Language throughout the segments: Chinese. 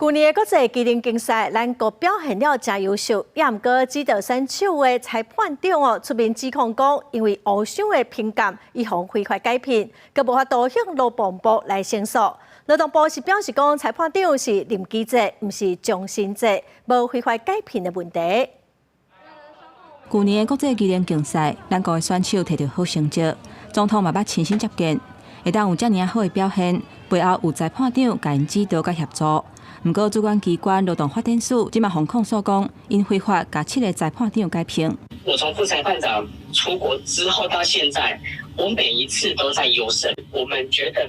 去年的国际机灵竞赛，咱国表现了真优秀，也毋过指导选手的裁判长出面指控讲，因为乌伤的评鉴，伊方非法改评，佮无法度向劳动部来申诉。劳动部是表示讲，裁判长是任期制，毋是终身制，无非法改评的问题。去年的国际机灵竞赛，咱国的选手摕到好成绩，总统嘛捌亲身接见，会当有遮尔好的表现，背后有裁判长甲因指导甲协助。不过，主管机关劳动发展署今嘛防控所讲，因非法甲7个裁判长改评。我从副裁判长出国之后到现在，我每一次都在优胜。我们觉得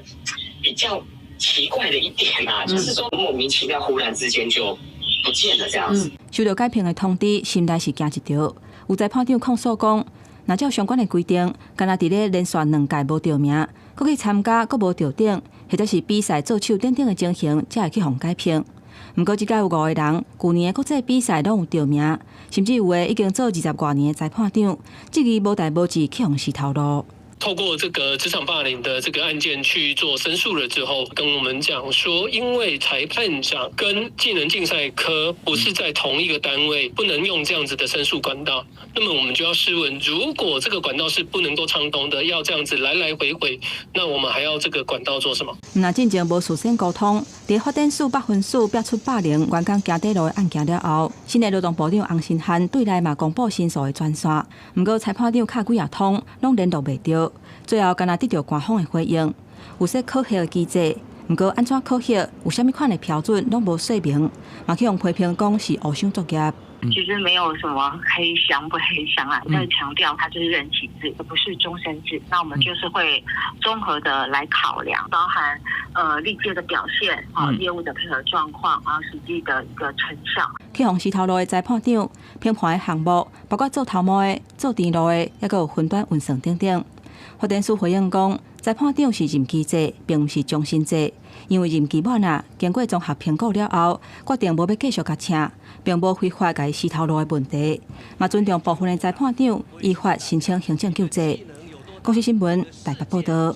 比较奇怪的一点就是说莫名其妙忽然之间就不见了这样子。收到改评的通知，心内是惊一跳。有裁判长控诉讲，若照相关的规定，敢若伫咧连续2届无得名，搁去参加搁无得顶，或者是比赛做手等等的情形，才会去互改评。不过，即届有5个人，去年的国际比赛拢有得名，甚至有的已经做20多年的裁判长，质疑无代无志去互洗头路。透过这个职场霸凌的这个案件去做申诉了之后，跟我们讲说，因为裁判长跟技能竞赛科不是在同一个单位，不能用这样子的申诉管道。那么我们就要试问，如果这个管道是不能够畅通的，要这样子来来回回，那我们还要这个管道做什么？那进前无事先沟通，伫发展署北分署逼出霸凌员工行底路的案件了后，新的劳动部长洪新汉对内嘛公布申诉的专线，不过裁判长卡几通拢联络袂到。最后，敢若得到官方的回应，有说考核的机制，不过安怎考核，有啥物款的标准拢无说明，嘛去用批评讲是乌伤作业。其实没有什么黑箱不黑箱啊，但是强调它就是任期制，而不是终身制。那我们就是会综合的来考量，包含历届的表现业务的配合状况，然后实际的一个成效。去互洗头路的裁判长评判的项目，包括做头毛的、做电路的，也有分段运算等等。发展署回应讲，裁判长是任期制，并不是终身制。因为任期满经过综合评估了后，决定无要继续甲请，并无非法甲伊洗头路的问题。嘛尊重部分的裁判长依法申请行政救济。公司新闻台北报道。